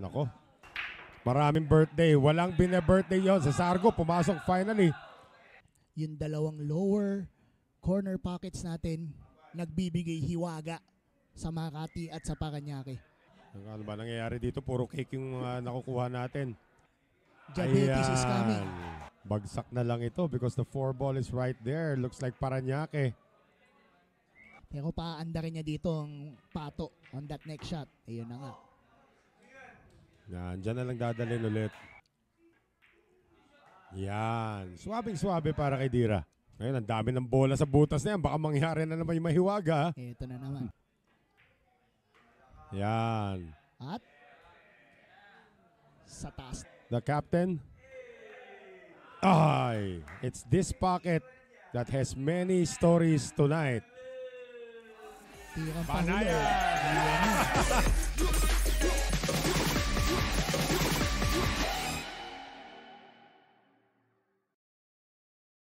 Nako. Maraming birthday. Walang bine-birthday yon sa Sargo. Pumasok finally. Yung dalawang lower corner pockets natin nagbibigay hiwaga sa Makati at sa Paranaque. Ano ba nangyayari dito? Puro cake yung nakukuha natin. Diabetes is coming. Bagsak na lang ito because the 4 ball is right there. Looks like Paranaque. Pero paandarin niya dito ang pato on that next shot. Ayun na nga. Yan, dyan na lang dadalhin ulit. Yan. Swabing-swabe para kay Dira. Ngayon, ang dami ng bola sa butas na yan. Baka mangyari na naman yung mahiwaga. Ito na naman. Yan. At sa taas. The captain. Ay, it's this pocket that has many stories tonight. Tirang Panayan!